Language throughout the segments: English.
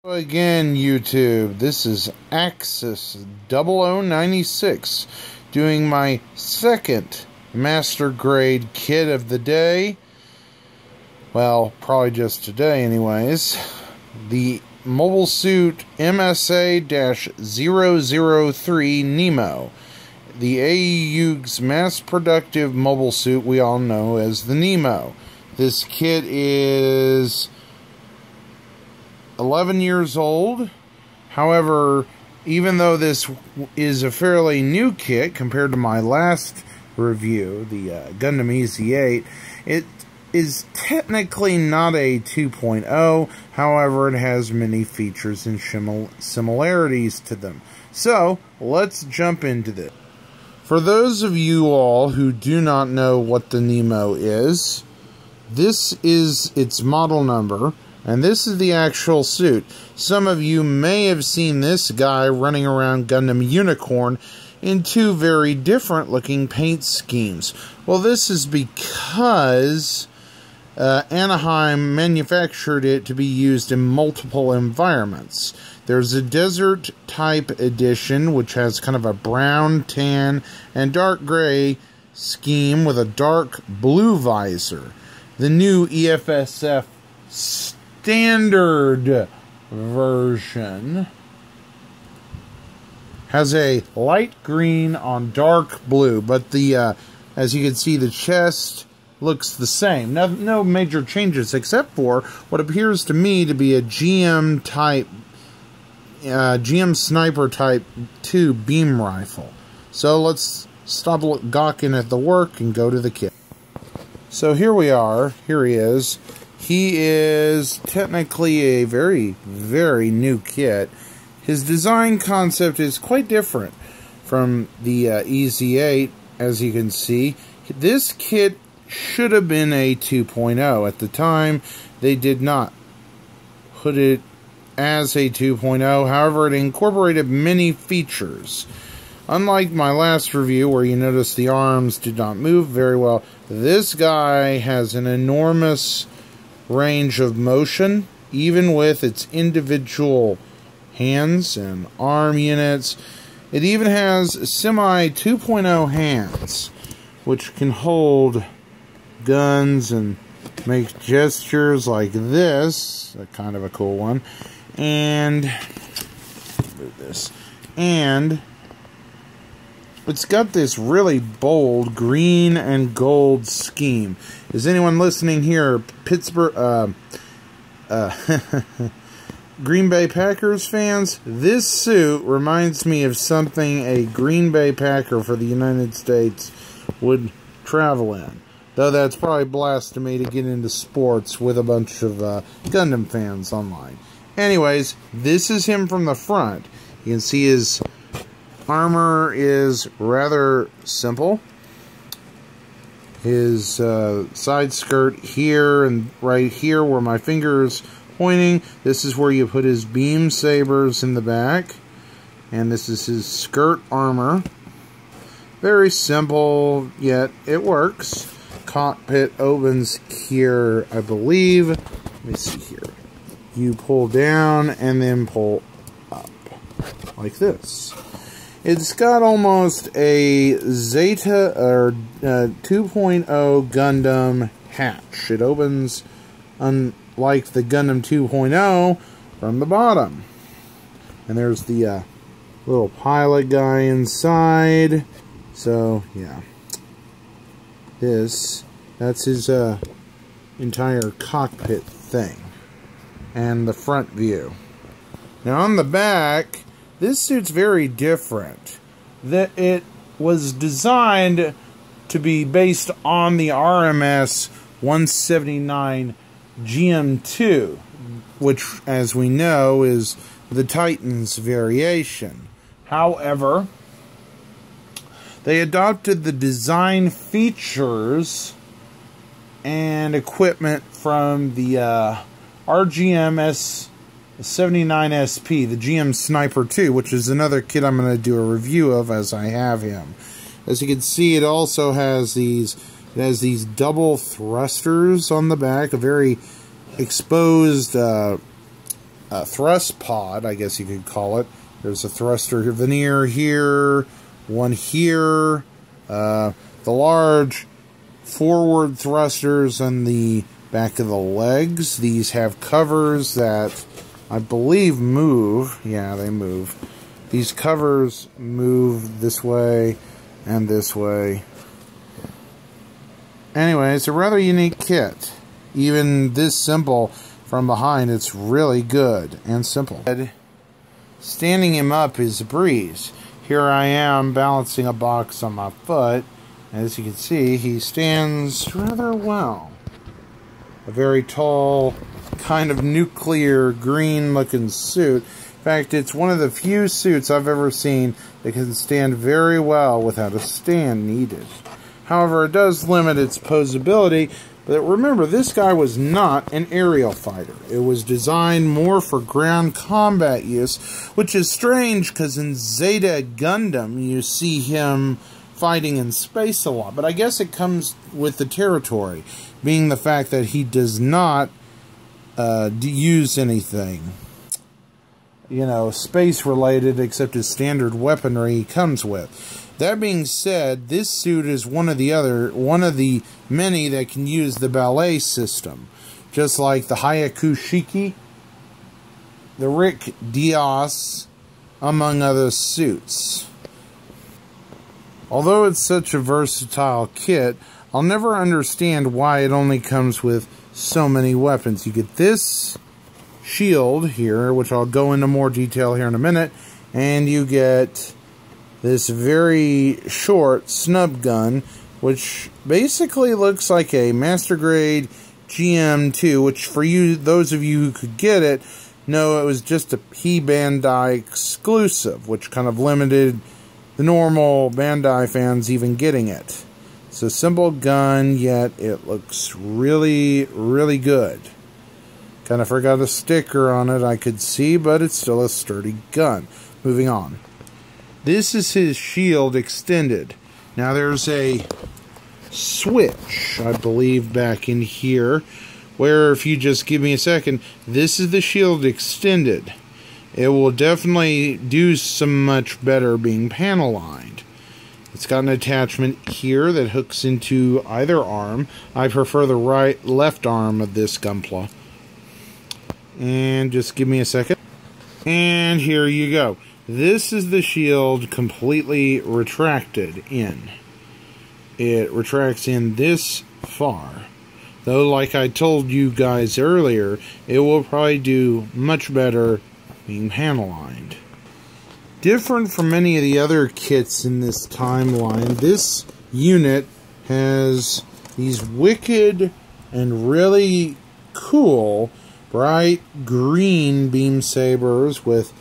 Again, YouTube, this is Axis 0096 doing my second master grade kit of the day. Well, probably just today anyways. The mobile suit MSA-003 Nemo. The AEU's mass productive mobile suit we all know as the Nemo. This kit is 11 years old. However, even though this is a fairly new kit compared to my last review, the Gundam EZ8, it is technically not a 2.0. However, it has many features and similarities to them. So, let's jump into this. For those of you all who do not know what the Nemo is, this is its model number. And this is the actual suit. Some of you may have seen this guy running around Gundam Unicorn in two very different looking paint schemes. Well, this is because Anaheim manufactured it to be used in multiple environments. There's a desert type edition, which has kind of a brown, tan, and dark gray scheme with a dark blue visor. The new EFSF standard version has a light green on dark blue, but the as you can see, the chest looks the same. No major changes except for what appears to me to be a GM type GM Sniper Type 2 beam rifle. So let's stop gawking at the work and go to the kit. So here we are. Here he is. He is technically a very, very new kit. His design concept is quite different from the EZ8, as you can see. This kit should have been a 2.0. At the time, they did not put it as a 2.0. However, it incorporated many features. Unlike my last review, where you notice the arms did not move very well, this guy has an enormous range of motion, even with its individual hands and arm units. It even has semi 2.0 hands, which can hold guns and make gestures like this, a kind of a cool one, and move this, and it's got this really bold green and gold scheme. Is anyone listening here Pittsburgh, Green Bay Packers fans? This suit reminds me of something a Green Bay Packer for the United States would travel in. Though that's probably blasphemy to get into sports with a bunch of Gundam fans online. Anyways, this is him from the front. You can see his armor is rather simple. His side skirt here and right here where my finger is pointing, this is where you put his beam sabers in the back. And this is his skirt armor. Very simple, yet it works. Cockpit opens here, I believe. Let me see here. You pull down and then pull up. Like this. It's got almost a Zeta or 2.0 Gundam hatch. It opens, unlike the Gundam 2.0, from the bottom. And there's the little pilot guy inside. So, yeah. That's his entire cockpit thing. And the front view. Now on the back, this suit's very different. That it was designed to be based on the RMS 179 GM2, which, as we know, is the Titan's variation. However, they adopted the design features and equipment from the RGMS 79SP, the GM Sniper 2, which is another kit I'm going to do a review of as I have him. As you can see, it also has these double thrusters on the back, a very exposed thrust pod, I guess you could call it. There's a thruster veneer here, one here, the large forward thrusters on the back of the legs. These have covers that I believe move. Yeah, they move. These covers move this way and this way. Anyway, it's a rather unique kit. Even this simple from behind, it's really good and simple. Standing him up is a breeze. Here I am balancing a box on my foot. As you can see, he stands rather well. A very tall, kind of nuclear green looking suit. In fact, it's one of the few suits I've ever seen that can stand very well without a stand needed. However, it does limit its posability. But remember, this guy was not an aerial fighter. It was designed more for ground combat use, which is strange because in Zeta Gundam you see him fighting in space a lot. But I guess it comes with the territory, being the fact that he does not use anything, you know, space related except his standard weaponry he comes with. That being said, this suit is one of the many that can use the ballet system. Just like the Hayaku Shiki, the Rick Dios, among other suits. Although it's such a versatile kit, I'll never understand why it only comes with so many weapons. You get this shield here, which I'll go into more detail here in a minute, and you get this very short snub gun, which basically looks like a Master Grade GM2, which for you, those of you who could get it, know it was just a Bandai exclusive, which kind of limited the normal Bandai fans even getting it. It's a simple gun, yet it looks really, really good. Kind of forgot a sticker on it I could see, but it's still a sturdy gun. Moving on. This is his shield extended. Now there's a switch, I believe, back in here, where if you just give me a second, this is the shield extended. It will definitely do some much better being panel lined. It's got an attachment here that hooks into either arm. I prefer the left arm of this Gunpla. And just give me a second. And here you go. This is the shield completely retracted in. It retracts in this far. Though, like I told you guys earlier, it will probably do much better being panel lined. Different from many of the other kits in this timeline, this unit has these wicked and really cool bright green beam sabers with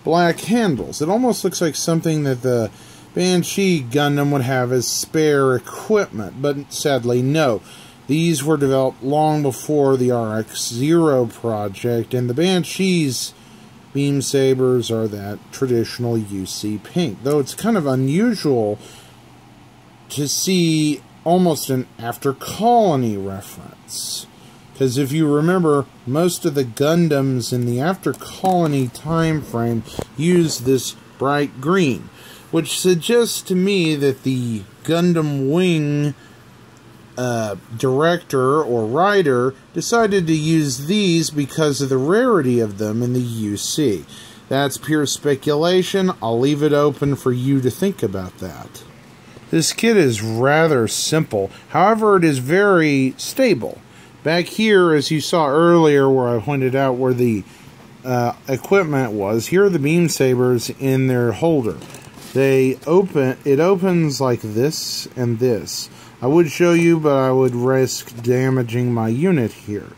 black handles. It almost looks like something that the Banshee Gundam would have as spare equipment, but sadly no. These were developed long before the RX-0 project, and the Banshee's beam sabers are that traditional UC pink, though it's kind of unusual to see almost an After Colony reference. Because if you remember, most of the Gundams in the After Colony time frame use this bright green, which suggests to me that the Gundam Wing director or writer decided to use these because of the rarity of them in the UC. That's pure speculation. I'll leave it open for you to think about that. This kit is rather simple, however it is very stable. Back here, as you saw earlier where I pointed out where the equipment was, here are the beam sabers in their holder. It opens like this and this. I would show you, but I would risk damaging my unit here.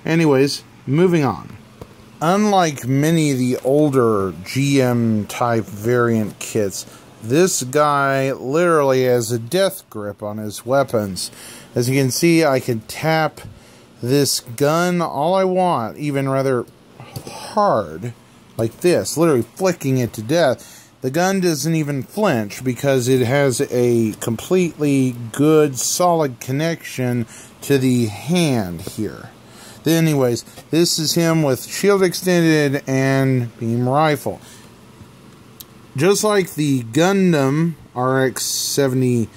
Anyways, moving on. Unlike many of the older GM-type variant kits, this guy literally has a death grip on his weapons. As you can see, I can tap this gun all I want, even rather hard, like this, literally flicking it to death. The gun doesn't even flinch because it has a completely good, solid connection to the hand here. Anyways, this is him with shield extended and beam rifle. Just like the Gundam RX-78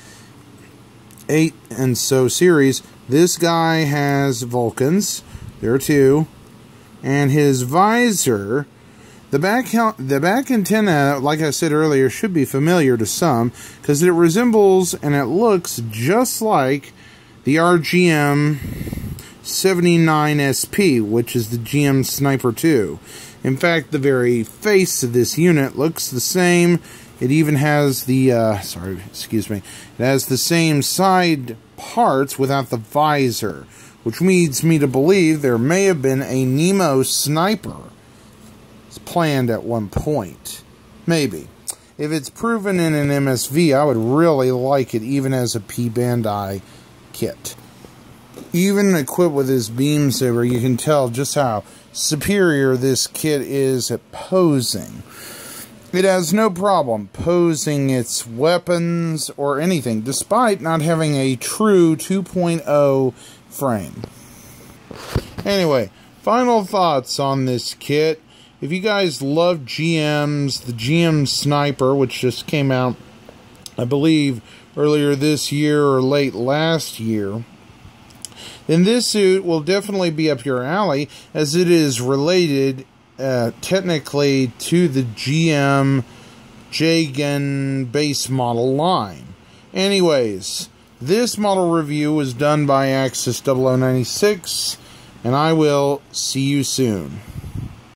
and so series, this guy has Vulcans. There are two. And his visor, the back antenna, like I said earlier, should be familiar to some, because it resembles and it looks just like the RGM-79SP, which is the GM Sniper 2. In fact, the very face of this unit looks the same. It even has the, it has the same side parts without the visor, which leads me to believe there may have been a Nemo sniper planned at one point. Maybe. If it's proven in an MSV, I would really like it even as a P-Bandai kit. Even equipped with this beam saber, you can tell just how superior this kit is at posing. It has no problem posing its weapons or anything, despite not having a true 2.0 frame. Anyway, final thoughts on this kit. If you guys love GMs, the GM Sniper, which just came out, I believe, earlier this year or late last year, then this suit will definitely be up your alley, as it is related technically to the GM J-Gun base model line. Anyways, this model review was done by Axis 0096, and I will see you soon.